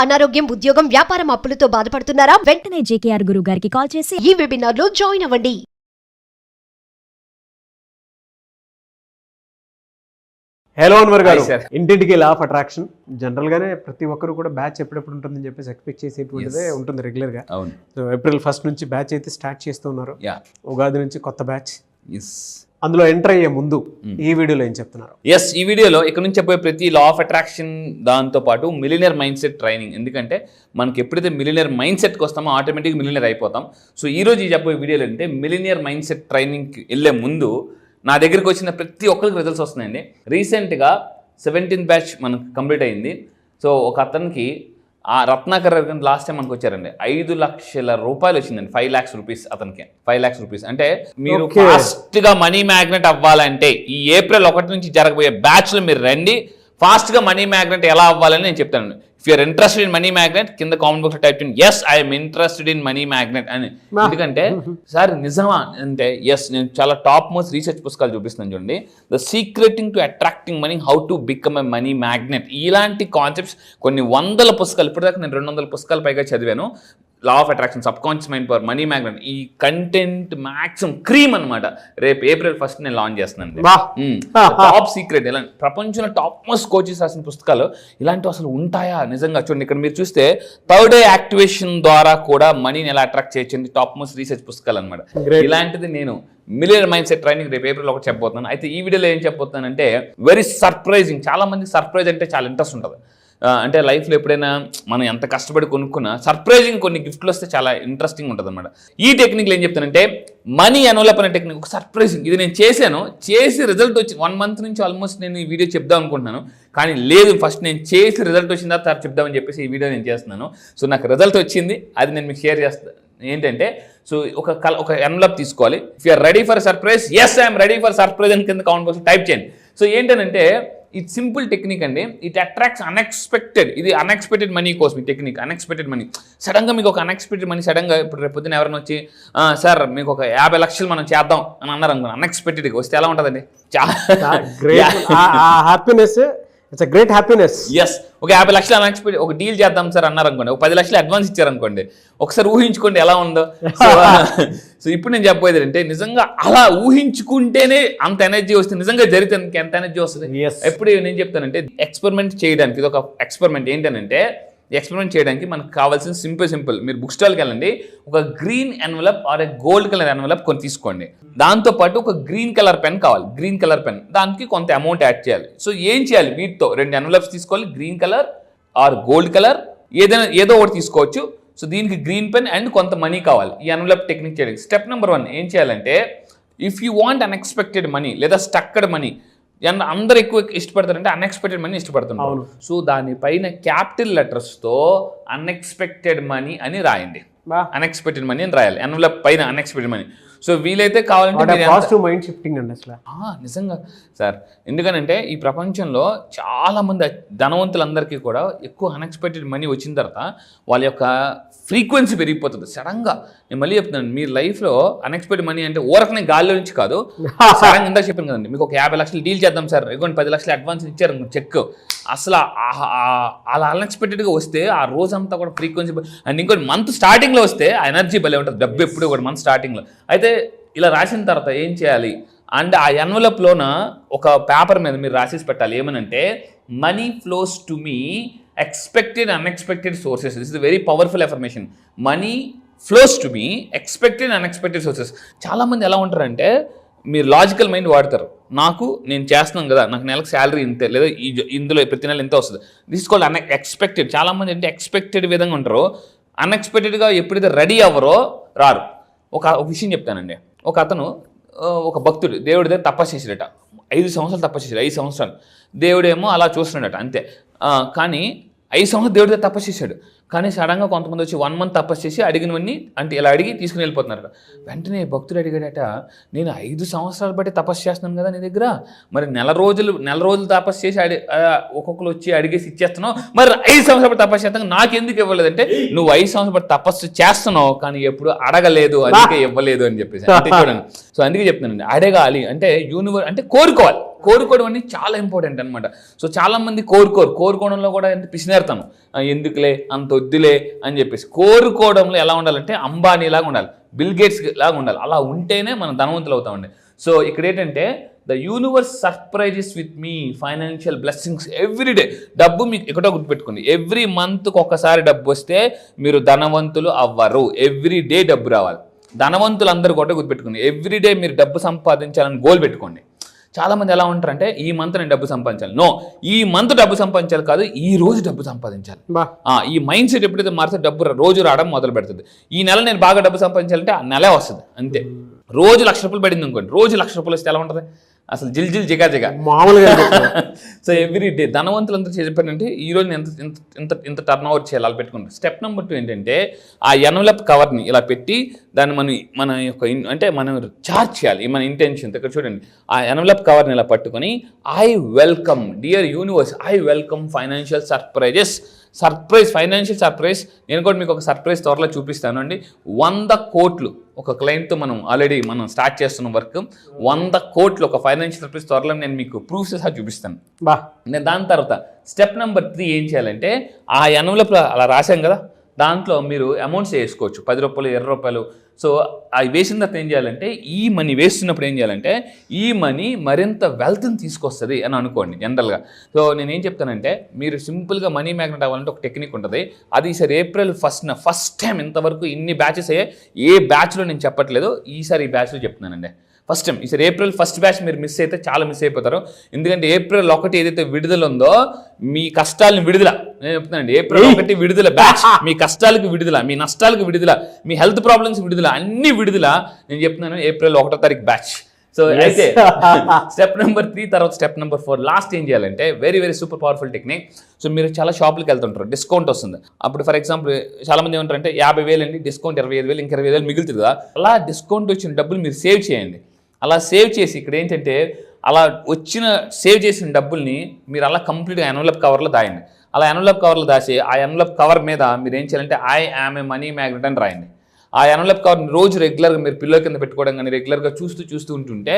అనారోగ్యం, ఉద్యోగం, వ్యాపారం అప్పులతో బాధపడుతున్నారా? వెంటనే జేకేఆర్ గురువు గారికి కాల్ చేసి ఈ వెబినార్ లో జాయిన్ అవ్వండి. హలో అన్వర్ గారు, ఇంటింటికి లా ఆఫ్ అట్రాక్షన్ జనరల్ గానే ప్రతి ఒక్కరు కూడా బ్యాచ్ ఎప్పుడెప్పుడు ఉంటుందని చెప్పేసి ఎక్స్పెక్ట్ చేసేటువంటిదే ఉంటుంది రెగ్యులర్ గా. సో ఏప్రిల్ 1 నుంచి బ్యాచ్ అయితే స్టార్ట్ చేస్తూ ఉన్నారు. ఉగాది నుంచి కొత్త బ్యాచ్. అందులో ఎంటర్ అయ్యే ముందు ఈ వీడియోలో ఏం చెప్తున్నారు? ఈ వీడియోలో ఇక్కడ నుంచి చెప్పే ప్రతి లా ఆఫ్ అట్రాక్షన్ దాంతో పాటు మిలియనర్ మైండ్ సెట్ ట్రైనింగ్. ఎందుకంటే మనకి ఎప్పుడైతే మిలియనర్ మైండ్ సెట్కి వస్తామో ఆటోమేటిక్గా మిలియనర్ అయిపోతాం. సో ఈ రోజు ఈ చెప్పే వీడియోలో అంటే మిలియనర్ మైండ్ సెట్ ట్రైనింగ్కి వెళ్ళే ముందు నా దగ్గరికి వచ్చిన ప్రతి ఒక్కరికి రిజల్ట్స్ వస్తున్నాయండి. రీసెంట్గా 17th బ్యాచ్ మనకు కంప్లీట్ అయింది. సో ఒక అతనికి ఆ రత్నాకర్ లాస్ట్ టైం మనకు వచ్చారండి, 5 లక్షల రూపాయలు వచ్చిందండి. 5 lakhs రూపీస్ అతనికి. 5 lakhs రూపీస్ అంటే మీరు ఫాస్ట్గా మనీ మ్యాగ్నెట్ అవ్వాలంటే ఈ ఏప్రిల్ 1 నుంచి జరగబోయే బ్యాచ్లో మీరు రండి. ఫాస్ట్గా మనీ మ్యాగ్నెట్ ఎలా అవ్వాలని నేను చెప్తాను. If you're interested in money magnet కింద కామెంట్ బాక్స్లో టైప్ చేయండి yes I'm interested in money magnet అని. ఎందుకంటే సార్ నిజమా అంటే ఎస్, నేను చాలా టాప్ మోస్ట్ రీసెర్చ్ పుస్తకాలు చూపిస్తున్నాను చూడండి. The secreting to attracting money, how to become a money magnet, ఇలాంటి కాన్సెప్ట్స్ కొన్ని వందల పుస్తకాలు, ఇప్పటిదాకా నేను 200 పుస్తకాలు పైగా చదివాను. Law of attraction, subconscious mind power, money magnet, ఈ కంటెంట్ మ్యాక్సిమం క్రీమ్ అనమాట. రేపు ఏప్రిల్ 1 నేను లాంచ్ చేస్తున్నాను. టాప్ సీక్రెట్, ఇలా ప్రపంచంలో టాప్ మోస్ట్ కోచెస్ రాసిన పుస్తకాలు ఇలాంటివి అసలు ఉంటాయా నిజంగా? చూడండి, ఇక్కడ మీరు చూస్తే థర్డ్ ఐ యాక్టివేషన్ ద్వారా కూడా మనీని ఎలా అట్రాక్ట్ చేయొచ్చండి, టాప్ మోస్ట్ రీసెర్చ్ పుస్తకాలు అనమాట. ఇలాంటిది నేను మిలియనర్ మైండ్ సెట్ ట్రైనింగ్ రేపు ఏప్రిల్ 1 చెప్పబోతున్నాను. అయితే ఈ వీడియోలో ఏం చెప్పబోతున్నానంటే వెరీ సర్ప్రైజింగ్. చాలా మంది సర్ప్రైజ్ అంటే చాలా ఇంట్రెస్ట్ ఉంటుంది. అంటే లైఫ్లో ఎప్పుడైనా మనం ఎంత కష్టపడి కొనుక్కున్నా సర్ప్రైజింగ్ కొన్ని గిఫ్ట్లు వస్తే చాలా ఇంట్రెస్టింగ్ ఉంటుంది అనమాట. ఈ టెక్నిక్లో ఏం చెప్తానంటే మనీ ఎన్వలప్ అనే టెక్నిక్, ఒక సర్ప్రైజింగ్. ఇది నేను చేసి రిజల్ట్ వచ్చి 1 month నుంచి ఆల్మోస్ట్ నేను ఈ వీడియో చెప్దాం అనుకుంటున్నాను, కానీ లేదు, ఫస్ట్ నేను చేసి రిజల్ట్ వచ్చిన తర్వాత చెప్దామని చెప్పేసి ఈ వీడియో నేను చేస్తున్నాను. సో నాకు రిజల్ట్ వచ్చింది, అది నేను మీకు షేర్ చేస్తాను. ఏంటంటే సో ఒక ఎన్వలప్ తీసుకోవాలి. If you're ready for surprise, yes I'm ready for surprise అని కింద కామెంట్ బాక్స్లో టైప్ చేయండి. సో ఏంటంటే ఇది సింపుల్ టెక్నిక్ అండి. It attracts unexpected. ఇది అన్ఎక్స్పెక్టెడ్ మనీ కోసం ఈ టెక్నిక్. అన్ఎక్స్పెక్టెడ్ మనీ సడన్గా మీకు ఒక అన్ఎక్స్పెక్టెడ్ మనీ సడన్గా ఇప్పుడు రేపు పొద్దున ఎవరైనా వచ్చి సార్ మీకు ఒక 50 లక్షలు మనం చేద్దాం అని అన్నారు అనుకో, అన్ఎక్స్పెక్టెడ్గా వస్తే ఎలా ఉంటుందండి? Happiness, it's great happiness. Yes, ఒక 50 లక్షలు అన్ఎక్స్పెక్టెడ్ ఒక డీల్ చేద్దాం సార్ అన్నారు అనుకోండి, ఒక 10 లక్షలు అడ్వాన్స్ ఇచ్చారనుకోండి, ఒకసారి ఊహించుకోండి ఎలా ఉందో. సో ఇప్పుడు నేను చెప్పబోయేది అంటే నిజంగా అలా ఊహించుకుంటేనే అంత ఎనర్జీ వస్తుంది. నిజంగా జరిగితే ఎంత ఎనర్జీ వస్తుంది. ఎప్పుడు నేను చెప్తానంటే ఎక్స్పెరిమెంట్ చేయడానికి ఇది ఒక ఎక్స్పెరిమెంట్. ఏంటంటే ఎక్స్పెరిమెంట్ చేయడానికి మనకు కావాల్సిన సింపుల్. మీరు బుక్ స్టాల్కి వెళ్ళండి, ఒక green envelope or a gold colour envelope కొని తీసుకోండి. దాంతోపాటు ఒక గ్రీన్ కలర్ పెన్ కావాలి, గ్రీన్ కలర్ పెన్. దానికి కొంత అమౌంట్ యాడ్ చేయాలి. సో ఏం చేయాలి, వీటితో 2 ఎన్వలప్స్ తీసుకోవాలి, green colour or gold colour, ఏదో ఒకటి తీసుకోవచ్చు. సో దీనికి గ్రీన్ పెన్ అండ్ కొంత మనీ కావాలి ఈ ఎన్వలప్ టెక్నిక్ చేయడానికి. స్టెప్ నెంబర్ 1 ఏం చేయాలంటే, if you want unexpected money లేదా స్టక్డ్ మనీ, అందరు ఎక్కువ ఇష్టపడతారంటే అన్ఎక్స్పెక్టెడ్ మనీ ఇష్టపడుతున్నారు. సో దానిపైన క్యాపిటల్ లెటర్స్తో అన్ఎక్స్పెక్టెడ్ మనీ అని రాయండి. అన్ఎక్స్పెక్టెడ్ మనీ అని రాయాలి ఎన్వలప్ పైన, అన్ఎక్స్పెక్టెడ్ మనీ. సో వీలైతే కావాలంటే పాజిటివ్ మైండ్ షిఫ్టింగ్ అండి అసలు. నిజంగా సార్, ఎందుకనంటే ఈ ప్రపంచంలో చాలా మంది ధనవంతులందరికీ కూడా ఎక్కువ అన్ఎక్స్పెక్టెడ్ మనీ వచ్చిన తర్వాత వాళ్ళ యొక్క ఫ్రీక్వెన్సీ పెరిగిపోతుంది సడన్గా. నేను మళ్ళీ చెప్తున్నాను, మీ లైఫ్లో అన్ఎక్స్పెక్టెడ్ మనీ అంటే ఊరకనే గాల్లో నుంచి కాదు, సడన్గా ఇందాక చెప్పాను కదండి, మీకు ఒక 50 లక్షలు డీల్ చేద్దాం సార్, ఇదిగోండి 10 లక్షలు అడ్వాన్స్ ఇచ్చారు చెక్. అసలు అలా అన్ఎక్స్పెక్టెడ్గా వస్తే ఆ రోజంతా కూడా ఫ్రీక్వెన్సీ. అండ్ ఇంకోటి మంత్ స్టార్టింగ్లో వస్తే ఆ ఎనర్జీ భలే ఉంటుంది, డబ్బు ఎప్పుడు కూడా మంత్ స్టార్టింగ్లో. అయితే ఇలా రాసిన తర్వాత ఏం చేయాలి అంటే ఆ ఎన్వలప్లోన ఒక పేపర్ మీద మీరు రాసేసి పెట్టాలి. ఏమనంటే money flows to me expected unexpected sources. This is very powerful affirmation. Money flows to me expected unexpected sources. చాలామంది ఎలా ఉంటారంటే మీరు లాజికల్ మైండ్ వాడతారు. నేను చేస్తున్నాను కదా, నాకు నెలకు శాలరీ ఇంతే, లేదా ఇందులో ప్రతి నెల ఇంత వస్తుంది. This is called unexpected. చాలామంది అంటే ఎక్స్పెక్టెడ్ విధంగా ఉంటారు, అన్ఎక్స్పెక్టెడ్గా ఎప్పుడైతే రెడీ అవ్వరో రారు. ఒక విషయం చెప్తానండి. ఒక అతను ఒక భక్తుడు దేవుడి దగ్గర తపస్సు చేసాడట. 5 సంవత్సరాలు తపస్సు చేశాడు. 5 సంవత్సరాలు దేవుడేమో అలా చూస్తున్నాడట అంతే. కానీ 5 సంవత్సరాలు దేవుడి దగ్గర తపస్సు చేశాడు. కానీ సడన్గా కొంతమంది వచ్చి 1 month తపస్సు చేసి అడిగినవన్నీ అంటే ఇలా అడిగి తీసుకుని వెళ్ళిపోతున్నారట. వెంటనే భక్తుడు అడిగాడట, నేను 5 సంవత్సరాలు బట్టి తపస్సు చేస్తున్నాను కదా నీ దగ్గర, మరి నెల రోజులు తపస్సు చేసి ఒక్కొక్కరు వచ్చి అడిగేసి ఇచ్చేస్తున్నావు, మరి 5 సంవత్సరాలు బట్టి తపస్సు చేస్తాను నాకెందుకు ఇవ్వలేదంటే, నువ్వు 5 సంవత్సరాలు బట్టి తపస్సు చేస్తున్నావు కానీ ఎప్పుడు అడగలేదు, అందుకే ఇవ్వలేదు అని చెప్పేసి. అంటే చూడండి, సో అందుకే చెప్తున్నానండి, అడగాలి అంటే అంటే కోరుకోవడం అనేది చాలా ఇంపార్టెంట్ అనమాట. సో చాలా మంది కోరుకోవడంలో కూడా ఎంత పిసినేరుతాను, ఎందుకులే అంత వద్దులే అని చెప్పేసి. కోరుకోవడంలో ఎలా ఉండాలంటే అంబానీ లాగా ఉండాలి, బిల్ గేట్స్ లాగా ఉండాలి. అలా ఉంటేనే మనం ధనవంతులు అవుతామండి. సో ఇక్కడ ఏంటంటే the universe surprises with me financial blessings every day. డబ్బు మీకు ఎక్కడో గుర్తుపెట్టుకోండి, ఎవ్రీ మంత్కి ఒకసారి డబ్బు వస్తే మీరు ధనవంతులు అవ్వరు. ఎవ్రీ డే డబ్బు రావాలి. ధనవంతులు అందరూ కూడా గుర్తుపెట్టుకోండి, ఎవ్రీ డే మీరు డబ్బు సంపాదించాలని గోల్ పెట్టుకోండి. చాలామంది ఎలా ఉంటారంటే ఈ మంత్ నేను డబ్బు సంపాదించాలి. నో, ఈ మంత్ డబ్బు సంపాదించాలి కాదు, ఈ రోజు డబ్బు సంపాదించాలి. ఈ మైండ్ సెట్ ఎప్పుడైతే మారితే డబ్బు రోజు రావడం మొదలు పెడుతుంది. ఈ నెల నేను బాగా డబ్బు సంపాదించాలంటే ఆ నెలే వస్తుంది అంతే. రోజు ₹1,00,000 పడింది అనుకోండి, రోజు ₹1,00,000 వస్తే ఎలా ఉంటుంది అసలు? జిగా మామూలుగా. సో ఎవ్రీ డే ధనవంతులందరూ చెప్పారంటే ఈ రోజు నేను ఇంత టర్న్ ఓవర్ చేయాలి అలా పెట్టుకుంటారు. స్టెప్ నెంబర్ 2 ఏంటంటే ఆ ఎన్వలప్ కవర్ని ఇలా పెట్టి దాన్ని మన యొక్క అంటే మనం చార్జ్ చేయాలి మన ఇంటెన్షన్. ఇక్కడ చూడండి, ఆ ఎన్వలప్ కవర్ని ఇలా పట్టుకొని I welcome dear universe, I welcome financial financial surprise. నేను కూడా మీకు ఒక సర్ప్రైజ్ త్వరలో చూపిస్తాను అండి. 100 కోట్లు ఒక క్లయింట్తో మనం స్టార్ట్ చేస్తున్న వర్క్. 100 కోట్లు ఒక ఫైనాన్షియల్ సర్ప్రైజ్ త్వరలో నేను మీకు ప్రూఫ్స్ సహా చూపిస్తాను. నేను దాని తర్వాత స్టెప్ నెంబర్ 3 ఏం చేయాలంటే ఆ ఎన్వలప్ అలా రాశాం కదా, దాంట్లో మీరు అమౌంట్స్ వేసుకోవచ్చు, ₹10, ₹20. సో అవి వేసిన తర్వాత ఏం చేయాలంటే ఈ మనీ వేస్తున్నప్పుడు ఏం చేయాలంటే ఈ మనీ మరింత వెల్త్ని తీసుకొస్తుంది అని అనుకోండి జనరల్గా. సో నేనేం చెప్తానంటే మీరు సింపుల్గా మనీ మ్యాగ్నెట్ అవ్వాలంటే ఒక టెక్నిక్ ఉంటుంది. అది ఈసారి April 1st ఫస్ట్ టైం ఇంతవరకు ఇన్ని బ్యాచెస్ అయ్యాయి, ఏ బ్యాచ్లో నేను చెప్పట్లేదు, ఈసారి ఈ బ్యాచ్లో చెప్తున్నానండి. ఫస్ట్ టైం ఈసారి April 1st బ్యాచ్ మీరు మిస్ అయితే చాలా మిస్ అయిపోతారు. ఎందుకంటే April 1 ఏదైతే విడుదల ఉందో మీ కష్టాలను విడుదల, నేను చెప్తున్నానండి, April 1 విడుదల బ్యాచ్. మీ కష్టాలకు విడుదల, మీ నష్టాలకు విడుదల, మీ హెల్త్ ప్రాబ్లమ్స్ విడుదల, అన్ని విడుదల. నేను చెప్తున్నాను April 1 బ్యాచ్. సో అయితే స్టెప్ నెంబర్ 3 తర్వాత స్టెప్ నెంబర్ 4 లాస్ట్ ఏం చేయాలంటే very very super powerful technique. So మీరు చాలా షాపులకు వెళ్తుంటారు, డిస్కౌంట్ వస్తుంది. అప్పుడు ఫర్ ఎగ్జాంపుల్ చాలా మంది ఏమంటారంటే 50,000 అండి డిస్కౌంట్, 25,000, ఇంకా 20,000 మిగులుతుంది కదా. అలా డిస్కౌంట్ వచ్చిన డబ్బులు మీరు సేవ్ చేయండి. అలా సేవ్ చేసి ఇక్కడ ఏంటంటే అలా సేవ్ చేసిన డబ్బుల్ని మీరు అలా కంప్లీట్గా ఎన్వలప్ కవర్లో దాయండి. అలా ఎన్వలప్ కవర్లో దాచి ఆ ఎన్వలప్ కవర్ మీద మీరు ఏం చేయాలంటే I am a money magnet అని రాయండి. ఆ ఎన్వలప్ కవర్ని రోజు రెగ్యులర్గా మీరు పిల్లో కింద పెట్టుకోవడం కానీ రెగ్యులర్గా చూస్తూ ఉంటుంటే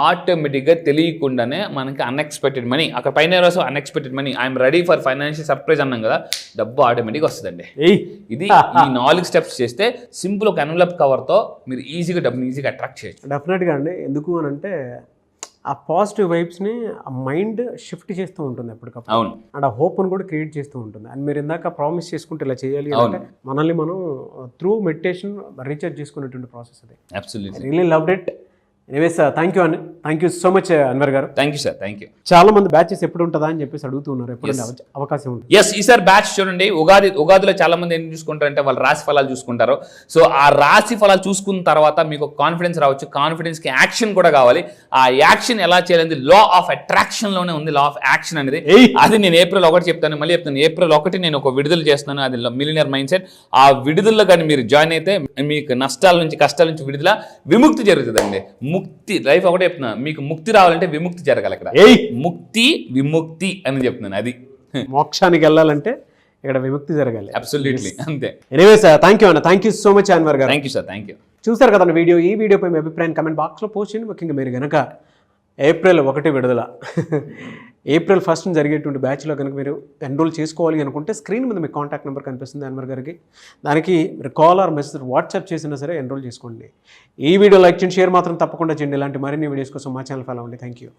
ఆటోమేటిక్గా తెలియకుండానే మనకి అన్ఎక్స్పెక్టెడ్ మనీ, అక్కడ పైన రోజు unexpected money, I'm ready for financial surprise అన్నాం కదా, డబ్బు ఆటోమేటిక్గా వస్తుందండి. ఇది ఈ 4 స్టెప్స్ చేస్తే సింపుల్ ఒక ఎన్వలప్ కవర్తో మీరు డబ్బుని ఈజీగా అట్రాక్ట్ చేయొచ్చు. డెఫినెట్గా అండి. ఎందుకు అని అంటే ఆ పాజిటివ్ వైబ్స్ని ఆ మైండ్ షిఫ్ట్ చేస్తూ ఉంటుంది ఎప్పటికప్పుడు. అవును. అండ్ ఆ హోప్ని కూడా క్రియేట్ చేస్తూ ఉంటుంది. అండ్ మీరు ఇందాక ప్రామిస్ చేసుకుంటే ఇలా చేయాలి అంటే మనల్ని మనం త్రూ మెడిటేషన్ రీఛార్జ్ చేసుకునేటువంటి ప్రాసెస్ అది. Absolutely really loved it. Anyways thank you అండి, thank you so much Anwar garu. Thank you sir, thank you. చాలా మంది బ్యాచెస్ ఎప్పుడు ఉంటుందా అని చెప్పేసి అడుగుతున్నారు, ఎప్పుడు అవకాశం ఉంటుంది? ఎస్, ఈసారి బ్యాచ్ చూడండి. ఉగాదిలో చాలా మంది ఏం చూసుకుంటారంటే వాళ్ళు రాశి ఫలాలు చూసుకుంటారు. సో ఆ రాశి ఫలాలు చూసుకున్న తర్వాత మీకు కాన్ఫిడెన్స్ రావచ్చు, కాన్ఫిడెన్స్కి యాక్షన్ కూడా కావాలి. ఆ యాక్షన్ ఎలా చేయాలి, లా ఆఫ్ అట్రాక్షన్లోనే ఉంది లా ఆఫ్ యాక్షన్ అనేది. అది నేను April 1 చెప్తాను, మళ్ళీ చెప్తాను. April 1 నేను ఒక విడుదల చేస్తున్నాను, అది మిలియనర్ మైండ్ సెట్. ఆ విడుదలలో కానీ మీరు జాయిన్ అయితే మీకు నష్టాల నుంచి కష్టాల నుంచి విడుదల, విముక్తి జరుగుతుందండి. ముక్తి లైఫ్ ఒకటే చెప్తున్నా, మీకు ముక్తి రావాలంటే విముక్తి జరగాలి. ఇక్కడ ముక్తి విముక్తి అని చెప్తున్నాను. అది మోక్షానికి వెళ్ళాలంటే ఇక్కడ విముక్తి జరగాలి. అబ్సల్యూట్లీ అంతే. ఎనీవేస్ థ్యాంక్ యూ అన్న, thank you so much Anwar garu. Thank you sir, thank you. చూసారు కదా వీడియో. ఈ వీడియోపై మీ అభిప్రాయం కమెంట్ బాక్స్లో పోస్ట్ చేయండి. ముఖ్యంగా మీరు కనుక April 1 విడుదల April 1 జరిగేటువంటి బ్యాచ్లో కనుక మీరు ఎన్రోల్ చేసుకోవాలి అనుకుంటే స్క్రీన్ మీద మీ కాంటాక్ట్ నెంబర్ కనిపిస్తుంది అన్వర్ గారికి. దానికి మీరు కాల్ ఆర్ మెసేజ్ వాట్సాప్ చేసినా సరే ఎన్రోల్ చేసుకోండి. ఈ వీడియో లైక్ చేయండి, షేర్ మాత్రం తప్పకుండా చేయండి. ఇలాంటి మరిన్ని వీడియోస్ కోసం మా ఛానల్ ఫాలో అవ్వండి. Thank you.